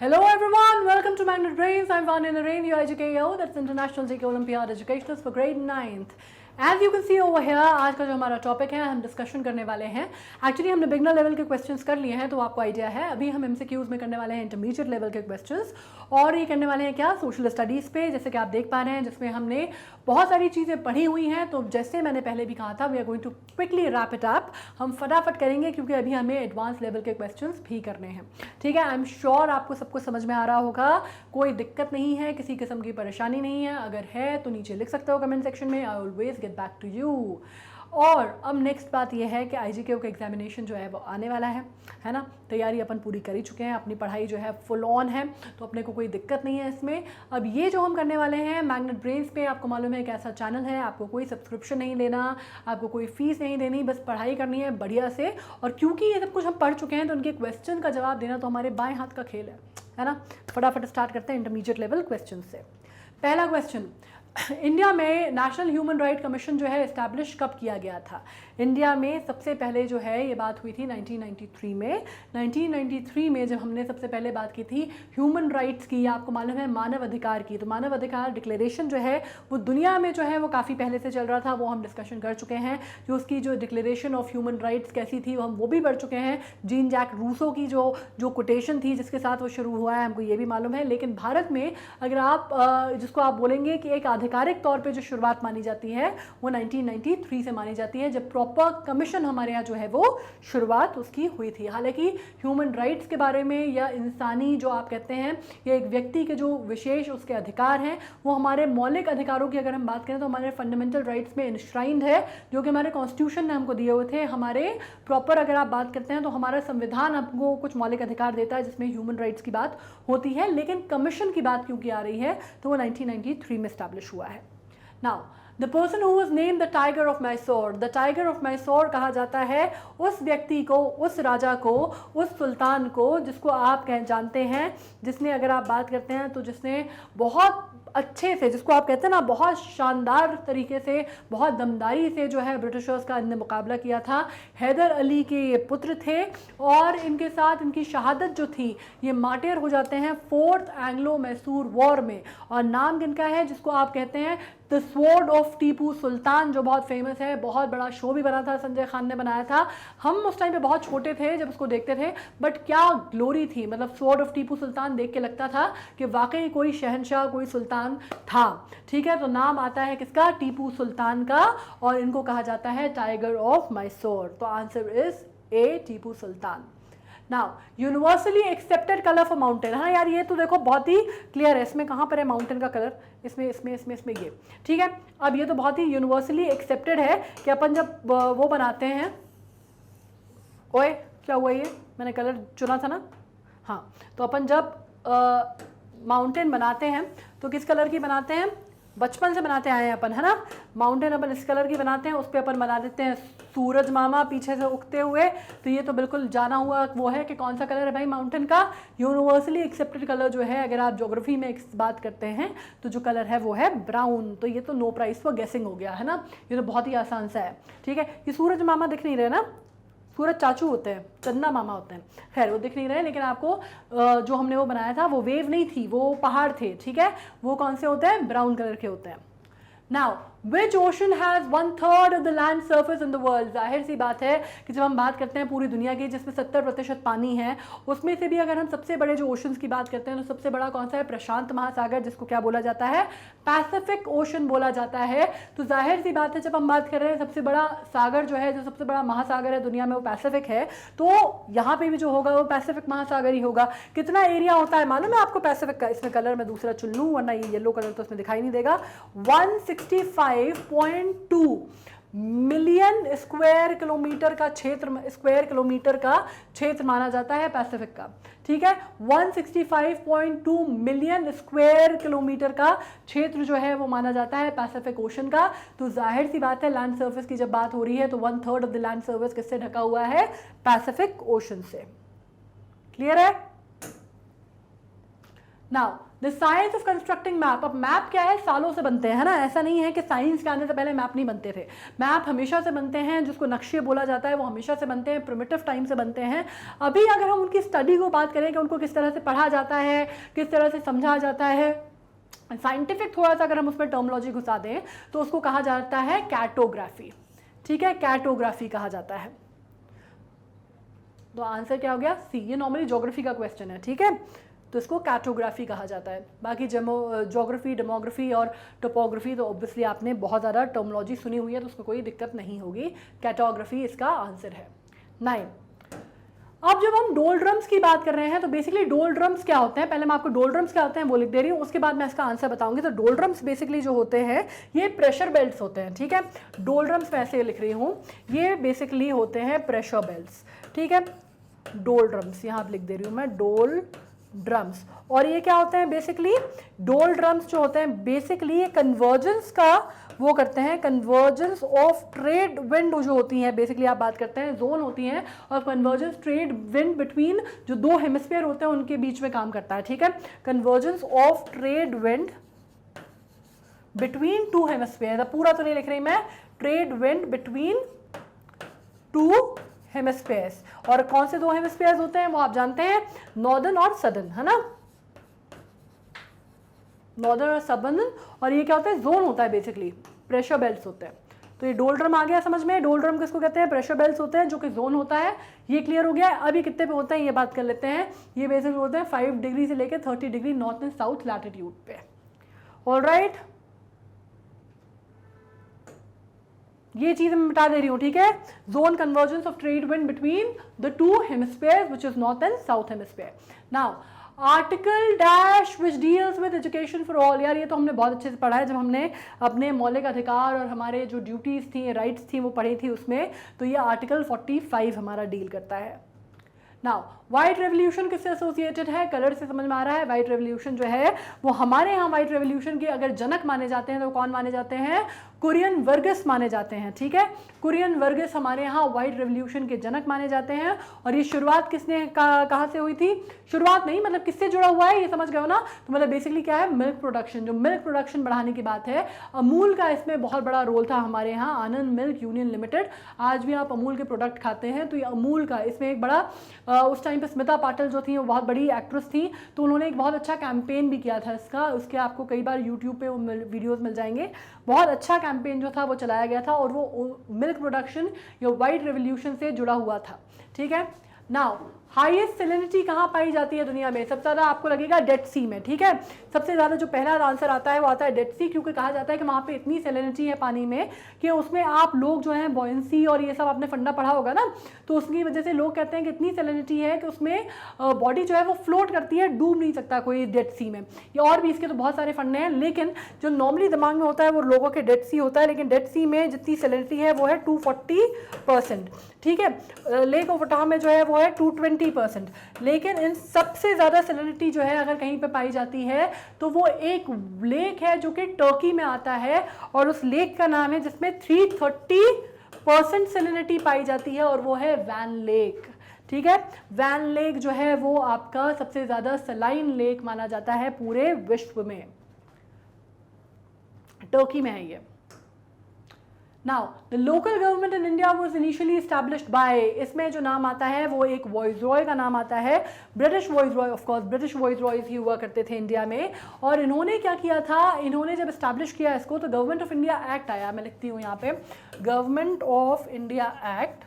Hello everyone, welcome to Magnet Brains. I'm Vanya Narain, your IGKO, that's International GK Olympiad Educationist for grade 9th. As you can see over here, आज का जो हमारा topic है हम discussion करने वाले हैं। एक्चुअली हमने बिगनर लेवल के क्वेश्चंस कर लिए हैं तो आपको आइडिया है। अभी हम एमसीक्यूज में करने वाले हैं इंटरमीडिएट लेवल के क्वेश्चंस, और ये करने वाले हैं क्या, सोशल स्टडीज़ पे, जैसे कि आप देख पा रहे हैं, जिसमें हमने बहुत सारी चीज़ें पढ़ी हुई हैं। तो जैसे मैंने पहले भी कहा था, we are going to quickly wrap it up. हम फटाफट करेंगे क्योंकि अभी हमें एडवांस लेवल के क्वेश्चंस भी करने हैं। ठीक है, आई एम श्योर आपको सबको समझ में आ रहा होगा, कोई दिक्कत नहीं है, किसी किस्म की परेशानी नहीं है। अगर है तो नीचे लिख सकते हो कमेंट सेक्शन में, I always get back to you. और अब नेक्स्ट बात यह है कि आईजीके का एग्जामिनेशन जो है वो आने वाला है ना। तैयारी अपन पूरी कर ही चुके हैं, अपनी पढ़ाई जो है फुल ऑन है, तो अपने को कोई दिक्कत नहीं है इसमें। अब ये जो हम करने वाले हैं मैग्नेट ब्रेन्स पे, आपको मालूम है एक ऐसा चैनल है, आपको कोई सब्सक्रिप्शन नहीं लेना, आपको कोई फीस नहीं देनी, बस पढ़ाई करनी है बढ़िया से। और क्योंकि ये सब कुछ हम पढ़ चुके हैं तो उनके क्वेश्चन का जवाब देना तो हमारे बाएं हाथ का खेल है ना। फटाफट स्टार्ट करते हैं इंटरमीडिएट लेवल क्वेश्चन से। पहला क्वेश्चन, इंडिया में नेशनल ह्यूमन राइट कमीशन जो है इस्टेब्लिश कब किया गया था? इंडिया में सबसे पहले जो है ये बात हुई थी 1993 में। 1993 में जब हमने सबसे पहले बात की थी ह्यूमन राइट्स की, आपको मालूम है मानव अधिकार की, तो मानव अधिकार डिक्लेरेशन जो है वो दुनिया में जो है वो काफ़ी पहले से चल रहा था, वो हम डिस्कशन कर चुके हैं। जो उसकी जो डिक्लेरेशन ऑफ ह्यूमन राइट्स कैसी थी हम वो भी पढ़ चुके हैं। जीन जैक रूसो की जो कोटेशन थी जिसके साथ वो शुरू हुआ है, हमको ये भी मालूम है। लेकिन भारत में अगर आप जिसको आप बोलेंगे कि एक आधिकारिक तौर पे जो शुरुआत मानी जाती है वो 1993 से मानी जाती है, जब प्रॉपर कमीशन हमारे यहाँ जो है वो शुरुआत उसकी हुई थी। हालांकि ह्यूमन राइट्स के बारे में या इंसानी जो आप कहते हैं या एक व्यक्ति के जो विशेष उसके अधिकार हैं वो हमारे मौलिक अधिकारों की अगर हम बात करें तो हमारे फंडामेंटल राइट्स में इंश्राइंड है, जो कि हमारे कॉन्स्टिट्यूशन ने हमको दिए हुए थे। हमारे प्रॉपर अगर आप बात करते हैं तो हमारा संविधान हमको कुछ मौलिक अधिकार देता है जिसमें ह्यूमन राइट्स की बात होती है। लेकिन कमीशन की बात क्योंकि आ रही है तो वो 1993 में स्टैब्लिश हुआ है। Now, the person who was named the Tiger of Mysore, the Tiger of Mysore कहा जाता है उस व्यक्ति को, उस राजा को, उस सुल्तान को जिसको आप जानते हैं, जिसने अगर आप बात करते हैं तो जिसने बहुत अच्छे से, जिसको आप कहते हैं ना बहुत शानदार तरीके से, बहुत दमदारी से जो है ब्रिटिशर्स का इनने मुकाबला किया था। हैदर अली के ये पुत्र थे और इनके साथ इनकी शहादत जो थी ये मार्टियर हो जाते हैं 4th एंग्लो मैसूर वॉर में। और नाम किनका है, जिसको आप कहते हैं the sword of Tipu Sultan, जो बहुत फेमस है। बहुत बड़ा शो भी बना था, संजय खान ने बनाया था। हम उस टाइम पे बहुत छोटे थे जब उसको देखते थे, बट क्या ग्लोरी थी। मतलब स्वॉर्ड ऑफ टीपू सुल्तान देख के लगता था कि वाकई कोई शहंशाह, कोई सुल्तान था। ठीक है, तो नाम आता है किसका, टीपू सुल्तान का, और इनको कहा जाता है टाइगर ऑफ मैसूर। तो answer is A, Tipu Sultan. Now universally accepted colour for mountain, हाँ यार ये तो देखो बहुत ही क्लियर है, इसमें कहाँ पर है माउंटेन का कलर, इसमें ये। ठीक है, अब ये तो बहुत ही यूनिवर्सली एक्सेप्टेड है कि अपन जब वो बनाते हैं, ओए क्या हुआ, ये मैंने कलर चुना था ना, हाँ, तो अपन जब माउंटेन बनाते हैं तो किस कलर की बनाते हैं, बचपन से बनाते आए हैं अपन, है ना। माउंटेन अपन इस कलर की बनाते हैं, उस पर अपन बना देते हैं सूरज मामा पीछे से उगते हुए। तो ये तो बिल्कुल जाना हुआ वो है कि कौन सा कलर है भाई माउंटेन का। यूनिवर्सली एक्सेप्टेड कलर जो है, अगर आप ज्योग्राफी में बात करते हैं तो जो कलर है वो है ब्राउन। तो ये तो नो प्राइस फॉर गेसिंग हो गया, है ना। ये तो बहुत ही आसान सा है। ठीक है, ये सूरज मामा दिख नहीं रहे ना, सूरज चाचू होते हैं, चंदा मामा होते हैं, खैर वो दिख नहीं रहे। लेकिन आपको जो हमने वो बनाया था वो वेव नहीं थी, वो पहाड़ थे। ठीक है, वो कौन से होते हैं, ब्राउन कलर के होते हैं। Now, which ocean has 1/3 of the land surface in the world? जाहिर सी बात है कि जब हम बात करते हैं पूरी दुनिया की जिसमें 70% पानी है, उसमें से भी अगर हम सबसे बड़े जो ओशंस की बात करते हैं तो सबसे बड़ा कौन सा है, प्रशांत महासागर, जिसको क्या बोला जाता है, पैसिफिक ओशन बोला जाता है। तो जाहिर सी बात है जब हम बात कर रहे हैं सबसे बड़ा सागर जो है, जो सबसे बड़ा महासागर है दुनिया में वो पैसिफिक है, तो यहाँ पे भी जो होगा वो पैसिफिक महासागर ही होगा। कितना एरिया होता है मालूम है आपको पैसिफिक का? इसमें कलर मैं दूसरा चुन लूँ वरना ये येलो कलर तो इसमें दिखाई नहीं देगा। 165.2 मिलियन स्क्वायर किलोमीटर का क्षेत्र माना जाता है पैसिफिक का। ठीक है, 165.2 मिलियन स्क्वायर किलोमीटर का क्षेत्र जो है वो माना जाता है पैसिफिक ओशन का। तो जाहिर सी बात है लैंड सर्फेस की जब बात हो रही है तो 1/3 ऑफ द लैंड सर्फेस किससे ढका हुआ है, पैसिफिक ओशन से। क्लियर है? Now the science of constructing map, अब मैप क्या है, सालों से बनते हैं, है ना, ऐसा नहीं है कि साइंस के आने से पहले मैप नहीं बनते थे, मैप हमेशा से बनते हैं, जिसको नक्शे बोला जाता है वो हमेशा से बनते हैं, प्रिमिटिव टाइम से बनते हैं। अभी अगर हम उनकी स्टडी को बात करें कि उनको किस तरह से पढ़ा जाता है, किस तरह से समझा जाता है, साइंटिफिक थोड़ा सा अगर हम उसमें टर्मोलॉजी घुसा दें तो उसको कहा जाता है कैटोग्राफी, ठीक है, कैटोग्राफी कहा जाता है। तो आंसर क्या हो गया, सी। ये नॉर्मली ज्योग्राफी का क्वेश्चन है, ठीक है, तो इसको कैटोग्राफी कहा जाता है। बाकी ज्योग्राफी, डेमोग्राफी और टोपोग्राफी तो ऑब्वियसली आपने बहुत ज़्यादा टर्मोलॉजी सुनी हुई है तो उसमें कोई दिक्कत नहीं होगी, कैटोग्राफी इसका आंसर है। 9, अब जब हम डोलड्रम्स की बात कर रहे हैं तो बेसिकली डोलड्रम्स क्या होते हैं, पहले मैं आपको डोलड्रम्स क्या होते हैं वो लिख दे रही हूँ, उसके बाद मैं इसका आंसर बताऊंगी। तो डोलड्रम्स बेसिकली जो होते हैं ये प्रेशर बेल्ट्स होते हैं, ठीक है, डोलड्रम्स मैं ऐसे लिख रही हूँ, ये बेसिकली होते हैं प्रेशर बेल्ट्स, ठीक है, डोलड्रम्स यहाँ आप लिख दे रही हूँ मैं, डोल ड्रम्स। और ये क्या होते हैं बेसिकली, डोल ड्रम्स जो होते हैं बेसिकली ये कन्वर्जेंस का वो करते हैं, कन्वर्जेंस ऑफ ट्रेड विंड जो होती है, बेसिकली आप बात करते हैं जोन होती हैं, और कन्वर्जेंस ट्रेड विंड बिटवीन जो दो हेमिस्फीयर होते हैं उनके बीच में काम करता है, ठीक है, convergence of trade wind between two hemisphere, पूरा तो नहीं लिख रही मैं, trade wind between two hemispheres. और कौन से दो हेमिस्फीयर्स होते हैं वो आप जानते हैं, नॉर्दर्न और सदर्न, है ना, नॉर्दर्न और सदर्न। और ये क्या होता है, जोन होता है, बेसिकली प्रेशर बेल्ट्स होते हैं। तो ये डोलड्रम आ गया समझ में, डोलड्रम किसको कहते हैं, प्रेशर बेल्ट्स होते हैं जो कि जोन होता है, ये क्लियर हो गया। अभी कितने पे होते हैं ये बात कर लेते हैं, ये बेसिकली होते हैं 5 डिग्री से लेकर 30 degree north and south latitude पे। ऑलराइट, ये चीज मैं बता दे रही हूँ, ठीक है, zone convergence of trade wind between the two hemispheres which is north and south hemisphere. Now article dash which deals with education for all, यार ये तो हमने बहुत अच्छे से पढ़ा है जब हमने अपने मौलिक अधिकार और हमारे जो ड्यूटीज थी, राइट्स थी वो पढ़ी थी उसमें, तो ये आर्टिकल 45 हमारा डील करता है। नाउ व्हाइट रेवोल्यूशन किससे एसोसिएटेड है, कलर से समझ में आ रहा है, व्हाइट रेवोल्यूशन जो है वो हमारे यहाँ व्हाइट रेवोल्यूशन के अगर जनक माने जाते हैं तो कौन माने जाते हैं, कुरियन वर्गस माने जाते हैं, ठीक है, कुरियन वर्गस हमारे यहाँ व्हाइट रेवोल्यूशन के जनक माने जाते हैं। और ये शुरुआत किसने कहाँ से हुई थी, शुरुआत नहीं मतलब किससे जुड़ा हुआ है ये समझ गए हो ना, तो मतलब बेसिकली क्या है, मिल्क प्रोडक्शन, जो मिल्क प्रोडक्शन बढ़ाने की बात है, अमूल का इसमें बहुत बड़ा रोल था हमारे यहाँ, आनंद मिल्क यूनियन लिमिटेड। आज भी आप अमूल के प्रोडक्ट खाते हैं तो ये अमूल का इसमें एक बड़ा उस टाइम पे स्मिता पाटिल जो थी वो बहुत बड़ी एक्ट्रेस थी, तो उन्होंने एक बहुत अच्छा कैंपेन भी किया था इसका, उसके आपको कई बार यूट्यूब पे वो वीडियोस मिल जाएंगे, बहुत अच्छा कैंपेन जो था वो चलाया गया था और वो मिल्क प्रोडक्शन या व्हाइट रेवोल्यूशन से जुड़ा हुआ था, ठीक है। नाउ हाईएस्ट सैलिनिटी कहाँ पाई जाती है दुनिया में, सबसे ज़्यादा आपको लगेगा डेड सी में, ठीक है, सबसे ज़्यादा जो पहला आंसर आता है वो आता है डेड सी, क्योंकि कहा जाता है कि वहाँ पे इतनी सैलिनिटी है पानी में कि उसमें आप लोग जो है बॉयंसी और ये सब आपने फंडा पढ़ा होगा ना, तो उसकी वजह से लोग कहते हैं कि इतनी सैलिनिटी है कि उसमें बॉडी जो है वो फ्लोट करती है, डूब नहीं सकता कोई डेड सी में। ये और भी इसके तो बहुत सारे फंडे हैं, लेकिन जो नॉर्मली दिमाग में होता है वो लोगों के डेड सी होता है, लेकिन डेड सी में जितनी सैलिनिटी है वो है 240%, ठीक है, लेक ऑफ वटाह में जो है वो है 220%, लेकिन इन सबसे ज़्यादा सैलिनिटी जो है अगर कहीं पे पाई जाती है तो वो एक लेक है जो कि टर्की में आता है, और उस लेक का नाम है जिसमें 330% सैलिनिटी पाई जाती है, और वो है वैन लेक, ठीक है। वैन लेक जो है वो आपका सबसे ज़्यादा सलाइन लेक माना जाता है पूरे विश्व में, टर्की में है ये। Now, the local government in India was initially established by, इसमें जो नाम आता है वो एक वॉइसरॉय का नाम आता है, British viceroy, of course British viceroys ही हुआ करते थे इंडिया में। और इन्होंने क्या किया था, इन्होंने जब इस्टेब्लिश किया इसको तो गवर्नमेंट ऑफ इंडिया एक्ट आया, मैं लिखती हूँ यहाँ पे, government of India act,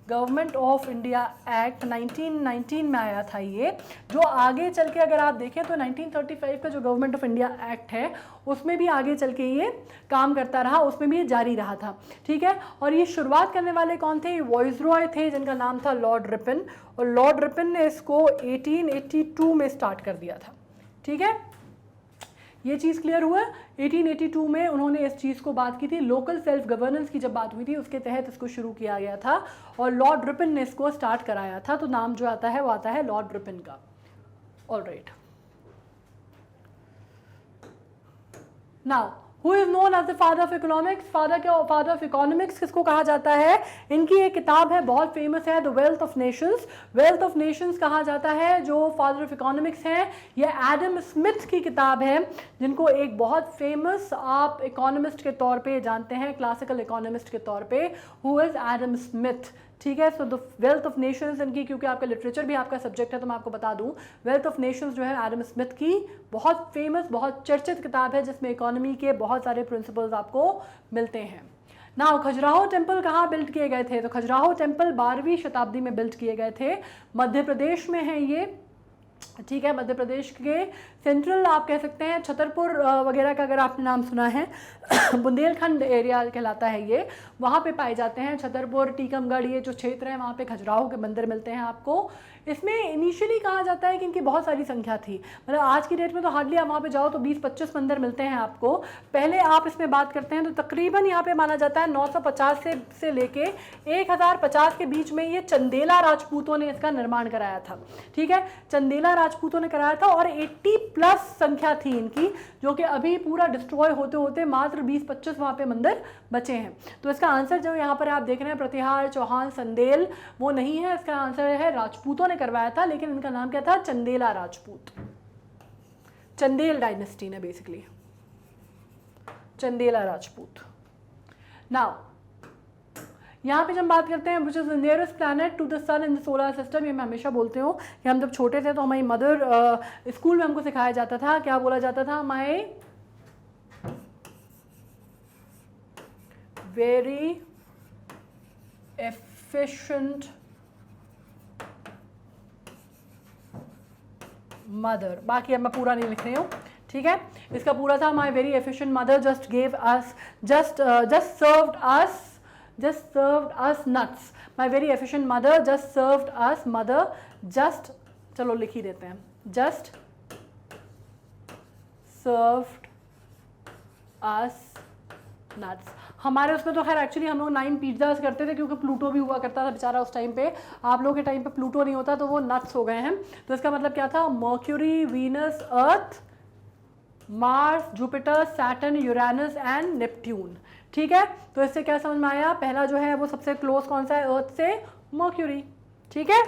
government of India act 1919 में आया था ये, जो आगे चल के अगर आप देखें तो 1935 का जो गवर्नमेंट ऑफ इंडिया एक्ट है उसमें भी आगे चल के ये काम करता रहा, उसमें भी ये जारी रहा था, ठीक है। और ये शुरुआत करने वाले कौन थे, वॉइसरॉय थे जिनका नाम था लॉर्ड रिपन, और लॉर्ड रिपन ने इसको 1882 में स्टार्ट कर दिया था, ठीक है, ये चीज़ क्लियर हुआ। 1882 में उन्होंने इस चीज़ को बात की थी, लोकल सेल्फ गवर्नेंस की जब बात हुई थी उसके तहत इसको शुरू किया गया था, और लॉर्ड रिपन ने इसको स्टार्ट कराया था, तो नाम जो आता है वो आता है लॉर्ड रिपन का। Alright, now who is known as the father of economics, father of economics किसको कहा जाता है? इनकी एक किताब है बहुत फेमस है, the wealth of Nations. Wealth of Nations कहा जाता है जो फादर ऑफ इकोनॉमिक्स है, ये एडम स्मिथ की किताब है, जिनको एक बहुत फेमस आप इकोनॉमिस्ट के तौर पे जानते हैं, क्लासिकल इकोनॉमिस्ट के तौर पे, हु इज एडम स्मिथ। ठीक है, so the wealth of Nations इनकी, क्योंकि आपका लिटरेचर भी आपका सब्जेक्ट है तो मैं आपको बता दूं, वेल्थ ऑफ नेशंस जो है एडम स्मिथ की बहुत फेमस, बहुत चर्चित किताब है, जिसमें इकोनॉमी के बहुत सारे प्रिंसिपल्स आपको मिलते हैं। नाउ खजुराहो टेम्पल कहाँ बिल्ड किए गए थे? तो खजुराहो टेम्पल 12वीं शताब्दी में बिल्ड किए गए थे, मध्य प्रदेश में है ये। ठीक है, मध्य प्रदेश के सेंट्रल आप कह सकते हैं, छतरपुर वगैरह का अगर आपने नाम सुना है बुंदेलखंड एरिया कहलाता है ये, वहाँ पे पाए जाते हैं। छतरपुर, टीकमगढ़, ये जो क्षेत्र है वहाँ पे खजुराहो के मंदिर मिलते हैं आपको। इसमें इनिशियली कहा जाता है कि इनकी बहुत सारी संख्या थी, मतलब आज की डेट में तो हार्डली आप वहाँ पे जाओ तो 20-25 मंदिर मिलते हैं आपको। पहले आप इसमें बात करते हैं तो तकरीबन यहाँ पे माना जाता है 950 से लेके 1050 के बीच में ये चंदेला राजपूतों ने इसका निर्माण कराया था। ठीक है, चंदेला राजपूतों ने कराया था और 80+ संख्या थी इनकी, जो कि अभी पूरा डिस्ट्रॉय होते होते मात्र 20-25 वहाँ पे मंदिर बचे हैं। तो इसका आंसर जो यहाँ पर आप देख रहे हैं प्रतिहार, चौहान, संदेल, वो नहीं है, इसका आंसर है राजपूतों ने करवाया था, लेकिन इनका नाम क्या था? चंदेला राजपूत। चंदेल डायनेस्टी ने बेसिकली, चंदेला राजपूत। नाउ यहाँ पे जब हम बात करते हैं which is the nearest planet to the sun in the solar system, ये मैं हमेशा बोलती हूँ कि हम जब छोटे थे तो हमारी मदर स्कूल में हमको सिखाया जाता था, क्या बोला जाता था? My very efficient mother. बाकी अब मैं पूरा नहीं लिख रही हूँ, ठीक है। इसका पूरा था my very efficient mother just gave us just served us nuts. My very efficient mother just served us, mother just, चलो लिख ही देते हैं, just served us nuts। हमारे उसमें तो खैर एक्चुअली हम लोग 9 पिज्जाज करते थे, क्योंकि प्लूटो भी हुआ करता था बेचारा उस टाइम पे। आप लोगों के टाइम पे प्लूटो नहीं होता तो वो नट्स हो गए हैं। तो इसका मतलब क्या था? Mercury, Venus, earth, Mars, Jupiter, Saturn, Uranus and Neptune. ठीक है, तो इससे क्या समझ में आया? पहला जो है वो सबसे क्लोज कौन सा है अर्थ से? मर्क्यूरी। ठीक है,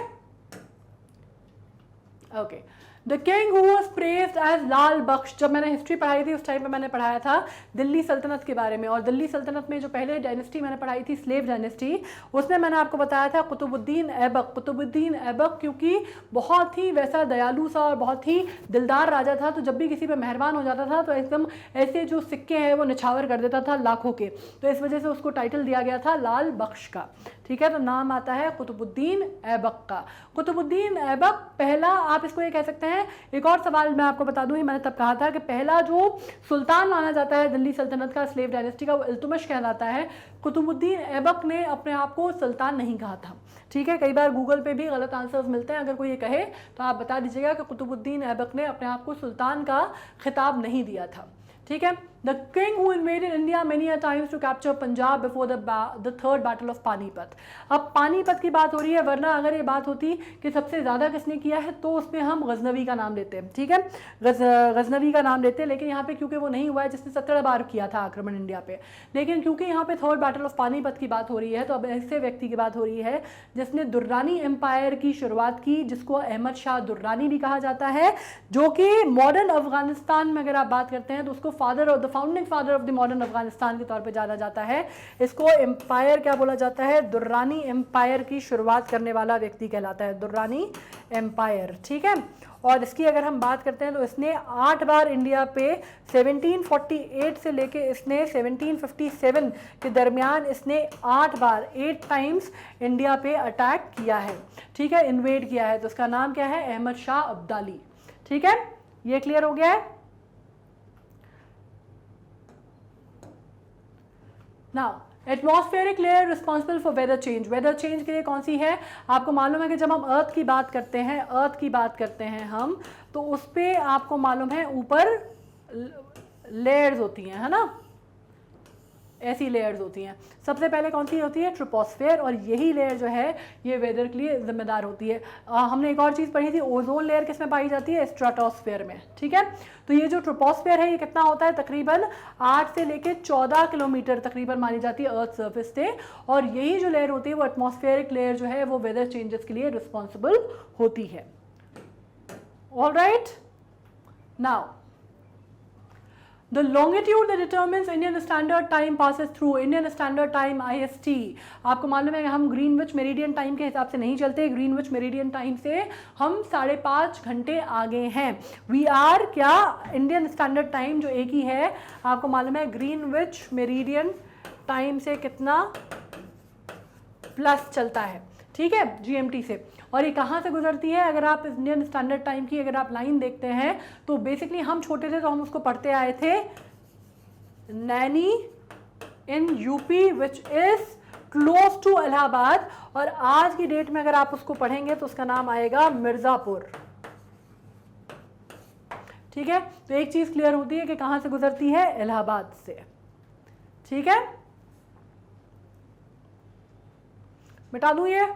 okay. The king who was praised as Lal Bakhsh, जब मैंने हिस्ट्री पढ़ाई थी उस टाइम पे मैंने पढ़ाया था दिल्ली सल्तनत के बारे में, और दिल्ली सल्तनत में जो पहले डायनेस्टी मैंने पढ़ाई थी स्लेव डायनेस्टी, उसमें मैंने आपको बताया था कुतुबुद्दीन ऐबक। कुतुबुद्दीन ऐबक क्योंकि बहुत ही वैसा दयालु सा और बहुत ही दिलदार राजा था, तो जब भी किसी पे मेहरबान हो जाता था तो एकदम ऐसे जो सिक्के हैं वो निछावर कर देता था लाखों के, तो इस वजह से उसको टाइटल दिया गया था लाल बख्श का। ठीक है, तो नाम आता है कुतुबुद्दीन ऐबक का। कुतुबुद्दीन ऐबक पहला, आप इसको ये कह सकते हैं। एक और सवाल मैं आपको बता दूं, मैंने तब कहा था कि पहला जो सुल्तान माना जाता है दिल्ली सल्तनत का, स्लेव डायनेस्टी का, वो इल्तुमिश कहलाता है। कुतुबुद्दीन ऐबक ने अपने आप को सुल्तान नहीं कहा था। ठीक है, कई बार गूगल पे भी गलत आंसर्स मिलते हैं, अगर कोई ये कहे तो आप बता दीजिएगा कि कुतुबुद्दीन ऐबक ने अपने आप को सुल्तान का खिताब नहीं दिया था। ठीक है, the king who invaded India many a times to capture Punjab before the third battle of Panipat. अब पानीपत की बात हो रही है, वरना अगर ये बात होती कि सबसे ज़्यादा किसने किया है तो उसमें हम गजनवी का नाम लेते हैं। ठीक है, गजनवी का नाम लेते हैं, लेकिन यहाँ पे क्योंकि वो नहीं हुआ है जिसने 17 बार किया था आक्रमण इंडिया पे, लेकिन क्योंकि यहाँ पे थर्ड बैटल ऑफ पानीपत की बात हो रही है तो अब ऐसे व्यक्ति की बात हो रही है जिसने दुर्रानी एम्पायर की शुरुआत की, जिसको अहमद शाह दुर्रानी भी कहा जाता है, जो कि मॉडर्न अफगानिस्तान में अगर आप बात करते हैं तो उसको founding father of the modern Afghanistan के तौर पे जाना जाता है। इसको एम्पायर क्या बोला जाता है? दुर्रानी एम्पायर की शुरुआत करने वाला व्यक्ति कहलाता है, दुर्रानी एम्पायर। ठीक है, और इसकी अगर हम बात करते हैं तो इसने 8 बार इंडिया पे 1748 से लेके इसने 1757 के दरमियान इसने 8 बार 8 टाइम्स इंडिया पे अटैक किया है। ठीक है, इन्वेड किया है। तो उसका नाम क्या है? अहमद शाह अब्दाली। ठीक है, ये क्लियर हो गया है। Now atmospheric layer responsible for weather change. Weather change के लिए कौन सी है? आपको मालूम है कि जब हम अर्थ की बात करते हैं हम, तो उस पर आपको मालूम है ऊपर लेयर्स होती हैं, है ना, ऐसी लेयर्स होती हैं। सबसे पहले कौन सी होती है? ट्रोपोस्फेयर, और यही लेयर जो है ये वेदर के लिए जिम्मेदार होती है। हमने एक और चीज़ पढ़ी थी, ओजोन लेयर किस में पाई जाती है? स्ट्रेटोस्फेयर में, ठीक है। तो ये जो ट्रोपोस्फेयर है ये कितना होता है? तकरीबन 8 से लेकर 14 किलोमीटर तकरीबन मानी जाती है अर्थ सर्फेस से, और यही जो लेयर होती है वो एटमॉस्फेरिक लेयर जो है वो वेदर चेंजेस के लिए रिस्पॉन्सिबल होती है। All right, now the longitude that determines Indian Standard Time passes through Indian Standard Time IST। आपको मालूम है कि हम ग्रीनविच मेरिडियन टाइम के हिसाब से नहीं चलते, ग्रीनविच मेरिडियन टाइम से हम 5.5 घंटे आगे हैं। वी आर क्या? इंडियन स्टैंडर्ड टाइम जो एक ही है, आपको मालूम है ग्रीनविच मेरिडियन टाइम से कितना प्लस चलता है, ठीक है, GMT से। और ये कहाँ से गुजरती है? अगर आप इंडियन स्टैंडर्ड टाइम की अगर आप लाइन देखते हैं तो बेसिकली हम छोटे थे तो हम उसको पढ़ते आए थे, Naini in UP which is close to Allahabad, और आज की डेट में अगर आप उसको पढ़ेंगे तो उसका नाम आएगा मिर्जापुर, ठीक है। तो एक चीज क्लियर होती है कि कहाँ से गुजरती है? इलाहाबाद से, ठीक है। मिटा दूं ये।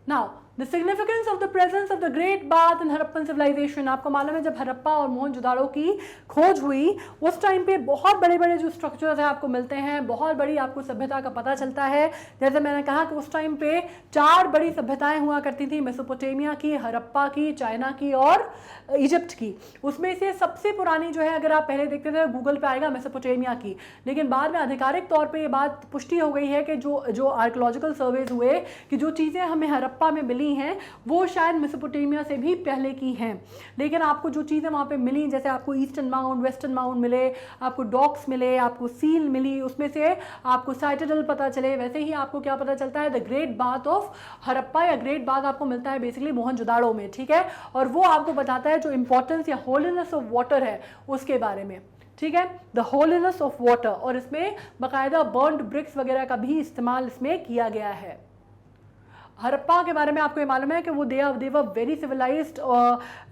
Now, the significance of the presence of the Great Bath in Harappan civilization। आपको मालूम है जब हरप्पा और मोहनजोदाड़ो की खोज हुई उस टाइम पे बहुत बड़े बड़े जो स्ट्रक्चर्स हैं आपको मिलते हैं, बहुत बड़ी आपको सभ्यता का पता चलता है। जैसे मैंने कहा कि उस टाइम पे 4 बड़ी सभ्यताएं हुआ करती थी, मेसोपोटामिया की, हरप्पा की, चाइना की और इजिप्ट की। उसमें से सबसे पुरानी जो है, अगर आप पहले देखते थे गूगल पे आएगा मेसोपोटामिया की, लेकिन बाद में आधिकारिक तौर पे ये बात पुष्टि हो गई है कि जो आर्कियोलॉजिकल सर्वेज हुए कि जो चीज़ें हमें हरप्पा में मिली हैं वो शायद मेसोपोटामिया से भी पहले की हैं। लेकिन आपको जो चीज़ें वहाँ पे मिली, जैसे आपको ईस्टर्न माउंट, वेस्टर्न माउंट मिले, आपको डॉक्स मिले, आपको सील मिली, उसमें से आपको साइटेडल पता चले, वैसे ही आपको क्या पता चलता है? The great bath of Harappa या ग्रेट बाथ आपको मिलता है बेसिकली मोहनजोदाड़ो में, ठीक है। और वो आपको बताता है जो इंपॉर्टेंस या होलीनेस ऑफ वाटर है उसके बारे में, ठीक है, द होलीनेस ऑफ वाटर। और इसमें बाकायदा बर्न्ड ब्रिक्स वगैरह का भी इस्तेमाल इसमें किया गया है। हरप्पा के बारे में आपको ये मालूम है कि वो दे वर वेरी सिविलाइज्ड,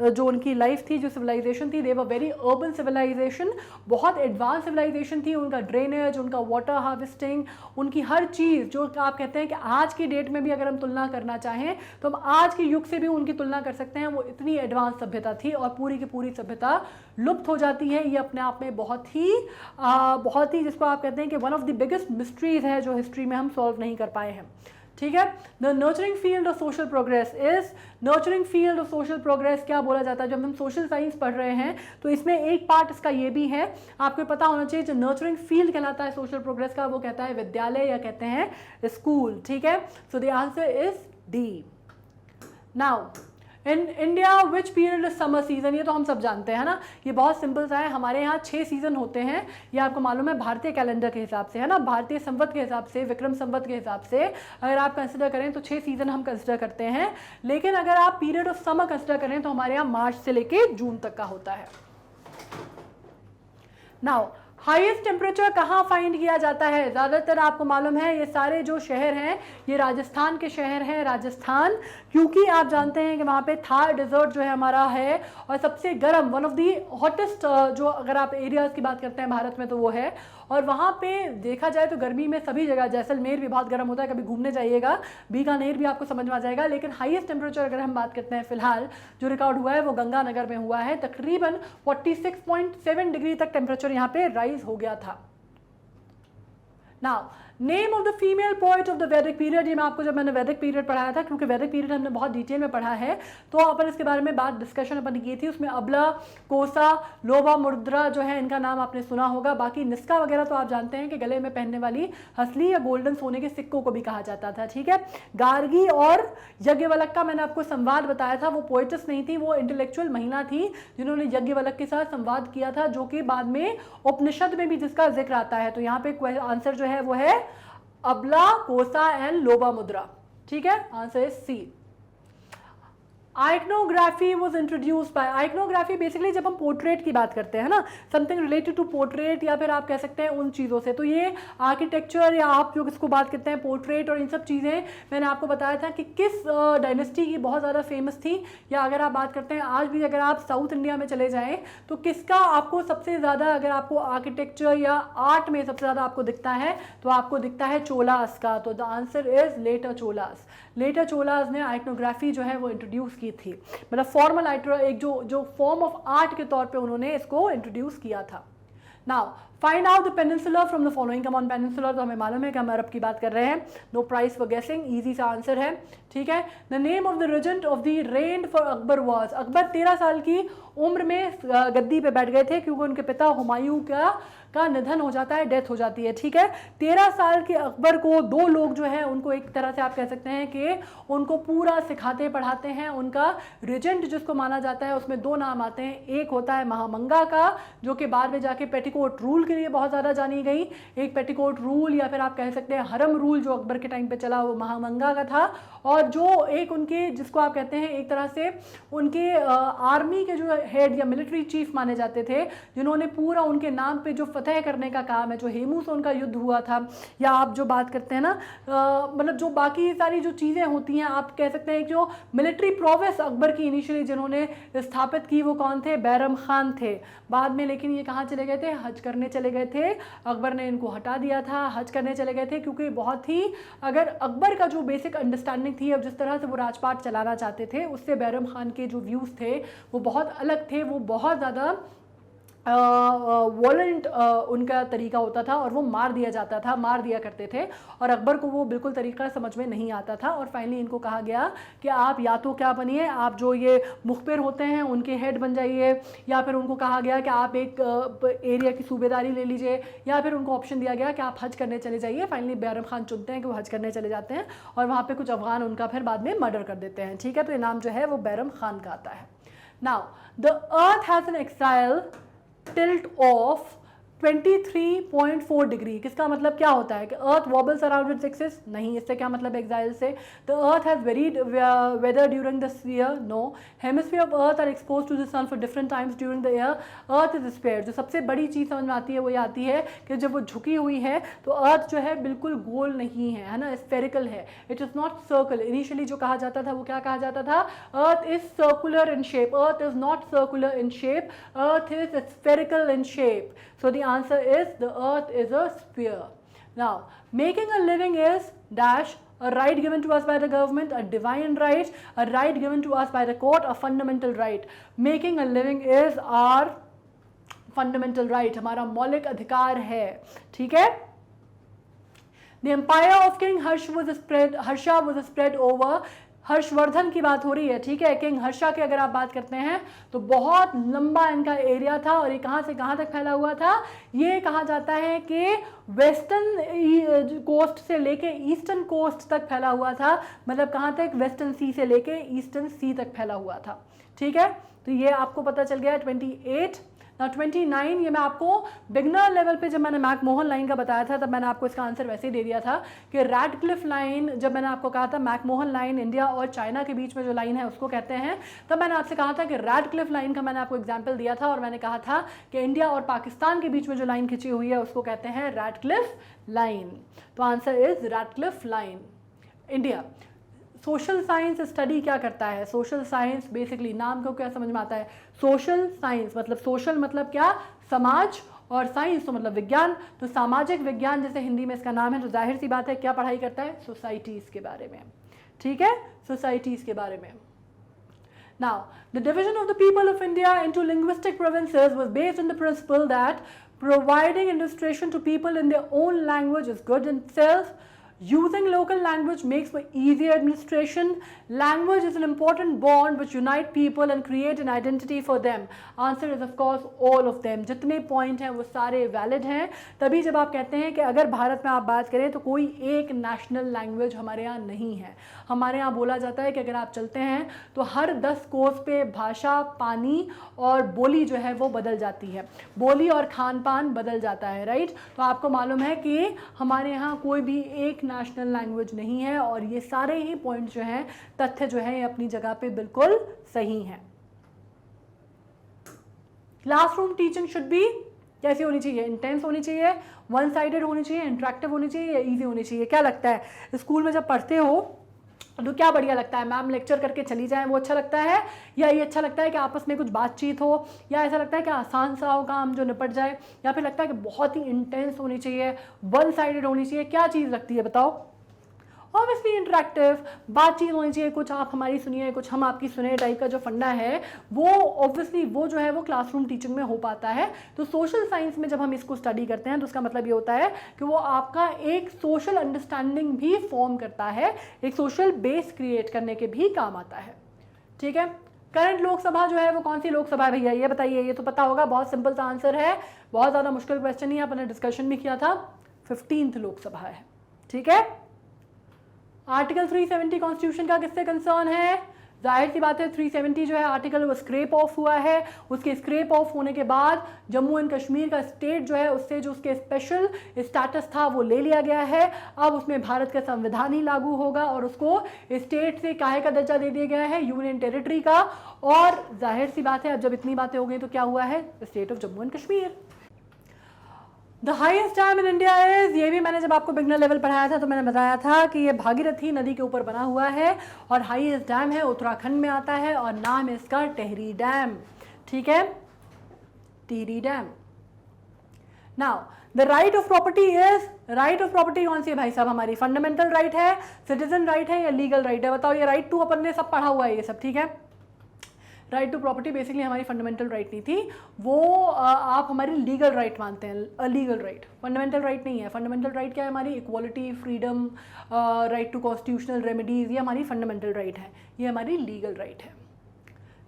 जो उनकी लाइफ थी, जो सिविलाइजेशन थी, दे वर वेरी अर्बन सिविलाइजेशन, बहुत एडवांस सिविलाइजेशन थी। उनका ड्रेनेज, उनका वाटर हार्वेस्टिंग, उनकी हर चीज़ जो आप कहते हैं कि आज की डेट में भी अगर हम तुलना करना चाहें तो हम आज के युग से भी उनकी तुलना कर सकते हैं। वो इतनी एडवांस सभ्यता थी और पूरी की पूरी सभ्यता लुप्त हो जाती है। ये अपने आप में बहुत ही जिसको आप कहते हैं कि one of the biggest mysteries है जो हिस्ट्री में हम सॉल्व नहीं कर पाए हैं, ठीक है। The nurturing field of social progress is, nurturing field of social progress क्या बोला जाता है? जब हम सोशल साइंस पढ़ रहे हैं तो इसमें एक पार्ट इसका ये भी है, आपको पता होना चाहिए, जो नर्चरिंग फील्ड कहलाता है सोशल प्रोग्रेस का वो कहता है विद्यालय या कहते हैं स्कूल, ठीक है। So the answer is D. Now in India which period is summer season? ये तो हम सब जानते हैं ना, ये बहुत सिंपल सा है। हमारे यहाँ 6 सीजन होते हैं, ये आपको मालूम है भारतीय कैलेंडर के हिसाब से, है ना, भारतीय संवत के हिसाब से, विक्रम संवत के हिसाब से अगर आप कंसिडर करें तो 6 सीजन हम कंसिडर करते हैं। लेकिन अगर आप पीरियड ऑफ समर कंसिडर करें तो हमारे यहाँ मार्च से लेके जून तक का होता है। नाउ हाईएस्ट टेम्परेचर कहाँ फाइंड किया जाता है? ज़्यादातर आपको मालूम है ये सारे जो शहर हैं ये राजस्थान के शहर हैं, राजस्थान, क्योंकि आप जानते हैं कि वहाँ पे थार डेजर्ट जो है हमारा है और सबसे गर्म, वन ऑफ दी हॉटेस्ट जो अगर आप एरियाज़ की बात करते हैं भारत में तो वो है। और वहाँ पे देखा जाए तो गर्मी में सभी जगह, जैसलमेर भी बहुत गर्म होता है, कभी घूमने जाइएगा, बीकानेर भी आपको समझ में आ जाएगा। लेकिन हाईएस्ट टेम्परेचर अगर हम बात करते हैं फिलहाल जो रिकॉर्ड हुआ है वो गंगानगर में हुआ है, तकरीबन 46.7 डिग्री तक टेम्परेचर यहाँ पे राइज हो गया था। Now name of the female poet of the वैदिक पीरियड, ये मैं आपको जब मैंने वैदिक पीरियड पढ़ाया था, क्योंकि वैदिक पीरियड हमने बहुत डिटेल में पढ़ा है तो अपन इसके बारे में बात डिस्कशन अपन की थी, उसमें अबला, कोसा, लोपामुद्रा जो है इनका नाम आपने सुना होगा। बाकी निस्का वगैरह तो आप जानते हैं कि गले में पहनने वाली हसली या गोल्डन सोने के सिक्कों को भी कहा जाता था, ठीक है। गार्गी और यज्ञवल्क का मैंने आपको संवाद बताया था, वो पोएटिस नहीं थी, वो इंटेलेक्चुअल महिला थी जिन्होंने यज्ञवल्क के साथ संवाद किया था, जो कि बाद में उपनिषद में भी जिसका जिक्र आता है। तो यहाँ पे आंसर जो है वो है अबला, कोसा एंड लोपामुद्रा, ठीक है, answer is C. Iconography was introduce by, iconography basically जब हम पोर्ट्रेट की बात करते हैं ना, समथिंग रिलेटेड टू पोर्ट्रेट, या फिर आप कह सकते हैं उन चीज़ों से, तो ये आर्किटेक्चर या आप जो इसको बात करते हैं पोर्ट्रेट और इन सब चीज़ें, मैंने आपको बताया था कि किस डायनेस्टी की बहुत ज़्यादा फेमस थी, या अगर आप बात करते हैं आज भी अगर आप साउथ इंडिया में चले जाएँ तो किसका आपको सबसे ज़्यादा, अगर आपको आर्किटेक्चर या आर्ट में सबसे ज़्यादा आपको दिखता है तो आपको दिखता है चोलास का। तो the answer is later Cholas. Later Cholas ने आइकनोग्राफी जो है वो इंट्रोड्यूस की थी, मतलब फॉर्मल एक जो फॉर्म ऑफ आर्ट के तौर पे उन्होंने इसको इंट्रोड्यूस किया था। Now find out the peninsula from the following. Come on, peninsula तो हमें मालूम है कि हम अरब की बात कर रहे हैं, no price for guessing, easy सा आंसर है, ठीक है। The name of the regent of the reign for Akbar was, Akbar 13 साल की उम्र में गद्दी पे बैठ गए थे क्योंकि उनके पिता हुमायूं का निधन हो जाता है, डेथ हो जाती है, ठीक है। 13 साल के अकबर को दो लोग जो है उनको एक तरह से आप कह सकते हैं कि उनको पूरा सिखाते पढ़ाते हैं। उनका रेजेंट जिसको माना जाता है उसमें दो नाम आते हैं, एक होता है महामंगा का जो कि बाद में जाके पेटीकोट रूल के लिए बहुत ज़्यादा जानी गई, एक पेटीकोट रूल या फिर आप कह सकते हैं हरम रूल जो अकबर के टाइम पे चला वो महामंगा का था, और जो एक उनके जिसको आप कहते हैं एक तरह से उनके आर्मी के जो हेड या मिलिट्री चीफ माने जाते थे, जिन्होंने पूरा उनके नाम पे जो फतह करने का काम है, जो हेमू से उनका युद्ध हुआ था, या आप जो बात करते हैं ना मतलब जो बाकी सारी जो चीज़ें होती हैं, आप कह सकते हैं जो मिलिट्री प्रोवेंस अकबर की इनिशियली जिन्होंने स्थापित की वो कौन थे, बैरम खान थे। बाद में लेकिन ये कहाँ चले गए थे, हज करने चले गए थे, अकबर ने इनको हटा दिया था, हज करने चले गए थे क्योंकि बहुत ही, अगर अकबर का जो बेसिक अंडरस्टैंडिंग थी, अब जिस तरह से वो राजपाट चलाना चाहते थे उससे बैरम खान के जो व्यूज़ थे वो बहुत अलग थे, वो बहुत ज़्यादा वॉलेंट उनका तरीका होता था और वो मार दिया करते थे, और अकबर को वो बिल्कुल तरीका समझ में नहीं आता था। और फाइनली इनको कहा गया कि आप या तो क्या बनिए, आप जो ये मुखबिर होते हैं उनके हेड बन जाइए, या फिर उनको कहा गया कि आप एक एरिया की सूबेदारी ले लीजिए, या फिर उनको ऑप्शन दिया गया कि आप हज करने चले जाइए। फाइनली बैरम खान चुनते हैं कि वो हज करने चले जाते हैं और वहाँ पर कुछ अफगान उनका फिर बाद में मर्डर कर देते हैं, ठीक है। तो ये नाम जो है वो बैरम खान का आता है। Now the earth has an axial tilt of 23.4 degree, किसका मतलब क्या होता है कि earth wobbles around its axis, नहीं, इससे क्या मतलब एक्साइल से। The earth has varied weather during the year, no. Hemisphere of earth are expose to the sun for different times during the year, earth is spare. जो सबसे बड़ी चीज़ समझ में आती है वो ये आती है कि जब वो झुकी हुई है तो अर्थ जो है बिल्कुल गोल नहीं है ना, स्फेरिकल है, it is not circle. Initially जो कहा जाता था वो क्या कहा जाता था, earth is circular in shape, earth is not circular in shape, earth is spherical in shape. So the answer is the earth is a sphere. Now, making a living is dash, a right given to us by the government, a divine right, a right given to us by the court, a fundamental right. Making a living is our fundamental right, हमारा मौलिक अधिकार है, ठीक है। The empire of King Harsha was spread over, Harshvardhan की बात हो रही है, ठीक है। किंग हर्षा की अगर आप बात करते हैं तो बहुत लंबा इनका एरिया था, और ये कहाँ से कहाँ तक फैला हुआ था, ये कहा जाता है कि वेस्टर्न कोस्ट से लेके ईस्टर्न कोस्ट तक फैला हुआ था, मतलब कहाँ तक, वेस्टर्न सी से लेके ईस्टर्न सी तक फैला हुआ था, ठीक है। तो ये आपको पता चल गया 28। ना 29, ये मैं आपको बिगनर लेवल पे जब मैंने मैकमोहन लाइन का बताया था तब मैंने आपको इसका आंसर वैसे ही दे दिया था कि रैडक्लिफ लाइन, जब मैंने आपको कहा था मैकमोहन लाइन इंडिया और चाइना के बीच में जो लाइन है उसको कहते हैं, तब मैंने आपसे कहा था कि रैडक्लिफ लाइन का मैंने आपको एग्जाम्पल दिया था, और मैंने कहा था कि इंडिया और पाकिस्तान के बीच में जो लाइन खिंची हुई है उसको कहते हैं रैडक्लिफ लाइन। तो answer is Radcliffe line. India social science study क्या करता है, सोशल साइंस बेसिकली नाम को क्या समझ में आता है, सोशल साइंस मतलब सोशल मतलब क्या, समाज, और साइंस तो मतलब विज्ञान, तो सामाजिक विज्ञान जैसे हिंदी में इसका नाम है, तो जाहिर सी बात है क्या पढ़ाई करता है, सोसाइटीज़ के बारे में, ठीक है, सोसाइटीज़ के बारे में। Now, the division of the people of India into linguistic provinces was based on the principle that providing illustration to people in their own language is good in itself. Using local language makes for easier administration. Language is an important bond which unite people and create an identity for them. Answer is of course all of them. जितने point हैं वो सारे valid हैं। तभी जब आप कहते हैं कि अगर भारत में आप बात करें तो कोई एक national language हमारे यहाँ नहीं है। हमारे यहाँ बोला जाता है कि अगर आप चलते हैं तो हर 10 कोस पे भाषा, पानी और बोली जो है वो बदल जाती है, बोली और खान पान बदल जाता है, राइट। तो आपको मालूम है कि हमारे यहाँ कोई भी एक इंटरनेशनल लैंग्वेज नहीं है। और ये सारे ही पॉइंट जो हैं, तथ्य जो है, ये अपनी जगह पे बिल्कुल सही हैं। क्लासरूम टीचिंग शुड बी कैसी होनी चाहिए? इंटेंस होनी चाहिए, वन साइडेड होनी चाहिए, इंटरेक्टिव होनी चाहिए या ईजी होनी चाहिए? क्या लगता है, स्कूल में जब पढ़ते हो तो क्या बढ़िया लगता है? मैम लेक्चर करके चली जाए वो अच्छा लगता है, या ये अच्छा लगता है कि आपस में कुछ बातचीत हो, या ऐसा लगता है कि आसान सा हो काम जो निपट जाए, या फिर लगता है कि बहुत ही इंटेंस होनी चाहिए, वन साइडेड होनी चाहिए? क्या चीज़ लगती है बताओ? ऑब्वियसली इंटरेक्टिव, बातचीत होनी चाहिए, कुछ आप हमारी सुनिए कुछ हम आपकी सुने टाइप का जो फंडा है वो ऑब्वियसली वो जो है वो क्लासरूम टीचिंग में हो पाता है। तो सोशल साइंस में जब हम इसको स्टडी करते हैं तो उसका मतलब ये होता है कि वो आपका एक सोशल अंडरस्टैंडिंग भी फॉर्म करता है, एक सोशल बेस क्रिएट करने के भी काम आता है। ठीक है, करंट लोकसभा जो है वो कौन सी लोकसभा है भैया, ये बताइए? ये तो पता होगा, बहुत सिंपल सा आंसर है, बहुत ज़्यादा मुश्किल क्वेश्चन नहीं है, अपने डिस्कशन भी किया था, 15th लोकसभा है। ठीक है, आर्टिकल 370 कॉन्स्टिट्यूशन का किससे कंसर्न है? जाहिर सी बात है 370 जो है आर्टिकल वो स्क्रैप ऑफ हुआ है। उसके स्क्रैप ऑफ होने के बाद जम्मू एंड कश्मीर का स्टेट जो है उससे जो उसके स्पेशल स्टेटस था वो ले लिया गया है। अब उसमें भारत का संविधान ही लागू होगा और उसको स्टेट से काहे का दर्जा दे दिया गया है? यूनियन टेरिटरी का। और जाहिर सी बात है अब जब इतनी बातें हो गई तो क्या हुआ है? State of Jammu and Kashmir. The highest dam in India is, ये भी मैंने जब आपको बिगनर लेवल पढ़ाया था तो मैंने बताया था कि ये भागीरथी नदी के ऊपर बना हुआ है और हाईएस्ट डैम है, उत्तराखंड में आता है और नाम है इसका टिहरी डैम। ठीक है, Tehri dam. Now the right of property is, right of property कौन सी है भाई साहब? हमारी फंडामेंटल राइट है, सिटीजन राइट है या लीगल राइट है? बताओ। ये राइट टू अपन ने सब पढ़ा हुआ है ये सब। ठीक है, राइट टू प्रॉपर्टी बेसिकली हमारी फंडामेंटल राइट नहीं थी, वो आप हमारी लीगल राइट मानते हैं, लीगल राइट, फंडामेंटल राइट नहीं है। फंडामेंटल राइट क्या है हमारी? Equality, freedom, right to constitutional remedies, ये हमारी फंडामेंटल राइट है, ये हमारी लीगल राइट है।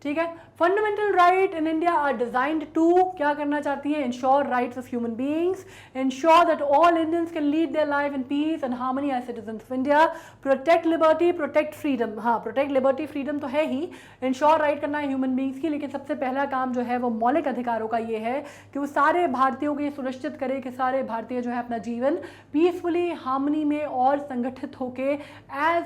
ठीक है, fundamental right in India are designed to, क्या करना चाहती है? Ensure rights of human beings, ensure that all Indians can lead their life in peace and harmony as citizens of India, protect liberty, protect freedom. हाँ, protect liberty freedom तो है ही, ensure right करना है human beings की, लेकिन सबसे पहला काम जो है वो मौलिक अधिकारों का ये है कि वो सारे भारतीयों को ये सुनिश्चित करे कि सारे भारतीय जो है अपना जीवन पीसफुली, हार्मनी में और संगठित होके एज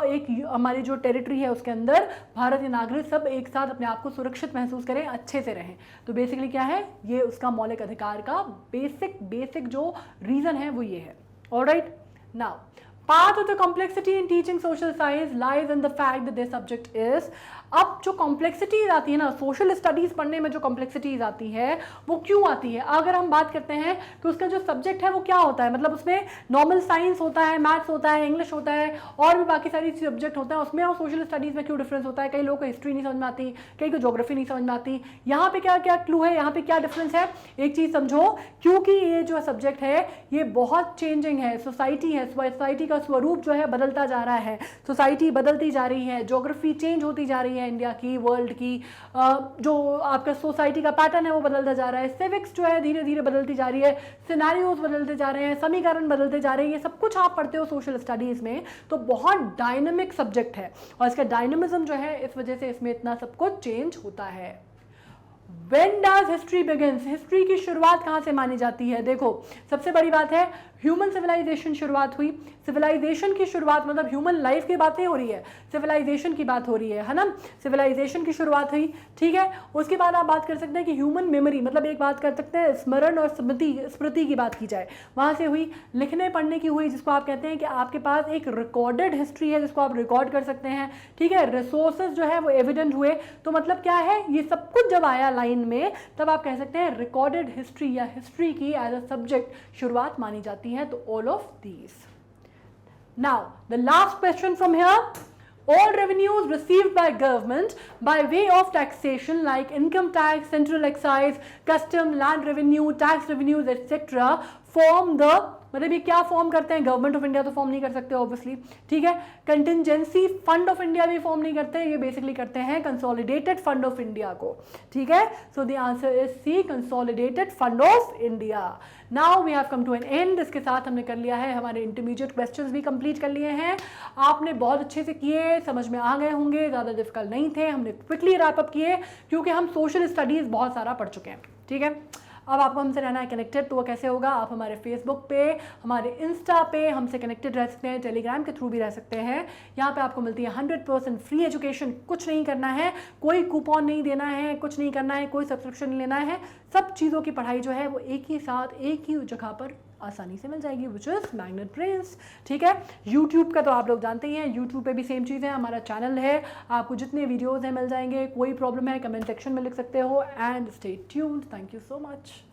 एक हमारी जो टेरिटरी है उसके अंदर भारतीय नागरिक सब एक साथ अपने आप को सुरक्षित महसूस करें, अच्छे से रहें। तो बेसिकली क्या है? ये उसका मौलिक अधिकार का बेसिक जो रीजन है वो ये है। Alright, now part of the complexity in teaching social science lies in the fact that this subject is, अब जो कॉम्प्लेक्सिटीज आती है ना सोशल स्टडीज पढ़ने में, जो कॉम्प्लेक्सिटीज आती है वो क्यों आती है? अगर हम बात करते हैं कि उसका जो सब्जेक्ट है वो क्या होता है, मतलब उसमें नॉर्मल साइंस होता है, मैथ्स होता है, इंग्लिश होता है और भी बाकी सारी सब्जेक्ट होते हैं, उसमें और सोशल स्टडीज में क्यों डिफरेंस होता है? कई लोगों को हिस्ट्री नहीं समझ में आती, कई को ज्योग्राफी नहीं समझ में आती। यहाँ पे क्या क्या क्लू है, यहाँ पे क्या डिफरेंस है? एक चीज समझो, क्योंकि ये जो सब्जेक्ट है ये बहुत चेंजिंग है, सोसाइटी है, सोसाइटी का स्वरूप जो है बदलता जा रहा है, सोसाइटी बदलती जा रही है, ज्योग्राफी चेंज होती जा रही है इंडिया की, वर्ल्ड की, जो आपका सोसाइटी का पैटर्न है वो बदलता जा रहा है, सिविक्स जो है धीरे धीरे बदलती जा रही है, सिनेरियोज बदलते जा रहे हैं, समीकरण बदलते जा रहे हैं, ये सब कुछ आप पढ़ते हो सोशल स्टडीज में। तो बहुत डायनामिक सब्जेक्ट है और इसका डायनामिज्म जो है इस वजह से इसमें इतना सब कुछ चेंज होता है। When does history begins? History की शुरुआत कहाँ से मानी जाती है? देखो सबसे बड़ी बात है ह्यूमन सिविलाइजेशन शुरुआत हुई। सिविलाइजेशन की शुरुआत मतलब ह्यूमन लाइफ की बात नहीं हो रही है, सिविलाइजेशन की बात हो रही है ना। सिविलाइजेशन की शुरुआत हुई, ठीक है। उसके बाद आप बात कर सकते हैं कि ह्यूमन मेमोरी, मतलब एक बात कर सकते हैं स्मरण और स्मृति की बात की जाए, वहाँ से हुई। लिखने पढ़ने की हुई, जिसको आप कहते हैं कि आपके पास एक रिकॉर्डेड हिस्ट्री है जिसको आप रिकॉर्ड कर सकते हैं, ठीक है। रिसोर्सेज जो है वो एविडेंट हुए, तो मतलब क्या है, ये सब कुछ जब आया लाइन में तब आप कह सकते हैं रिकॉर्डेड हिस्ट्री या हिस्ट्री की एज अ सब्जेक्ट शुरुआत मानी जाती है। तो all of these. Now the last question from here, all revenues received by government by way of taxation like income tax, central excise, custom, land revenue, tax revenues etc. form the, मतलब ये क्या form करते हैं? Government of India तो form नहीं कर सकते obviously, ठीक है। कंटिजेंसी फंड ऑफ इंडिया भी फॉर्म नहीं करते, ये बेसिकली करते हैं कंसोलिडेटेड फंड ऑफ इंडिया को, ठीक है। So the answer is C, consolidated fund of India. Now we have come to an end. इसके साथ हमने कर लिया है, हमारे इंटरमीडिएट क्वेश्चंस भी कंप्लीट कर लिए हैं। आपने बहुत अच्छे से किए, समझ में आ गए होंगे, ज़्यादा डिफिकल्ट नहीं थे। हमने क्विकली रैप अप किए क्योंकि हम सोशल स्टडीज़ बहुत सारा पढ़ चुके हैं, ठीक है। अब आपको हमसे रहना है कनेक्टेड, तो वो कैसे होगा? आप हमारे फेसबुक पे, हमारे इंस्टा पे हमसे कनेक्टेड रह सकते हैं, टेलीग्राम के थ्रू भी रह सकते हैं। यहाँ पे आपको मिलती है 100% फ्री एजुकेशन। कुछ नहीं करना है, कोई कूपन नहीं देना है, कुछ नहीं करना है, कोई सब्सक्रिप्शन नहीं लेना है। सब चीज़ों की पढ़ाई जो है वो एक ही साथ एक ही जगह पर आसानी से मिल जाएगी, विच इज़ मैग्नेट ब्रेन्स। ठीक है, यूट्यूब का तो आप लोग जानते ही हैं, यूट्यूब पे भी सेम चीज़ है, हमारा चैनल है, आपको जितने वीडियोज़ हैं मिल जाएंगे। कोई प्रॉब्लम है कमेंट सेक्शन में लिख सकते हो। And stay tuned. Thank you so much.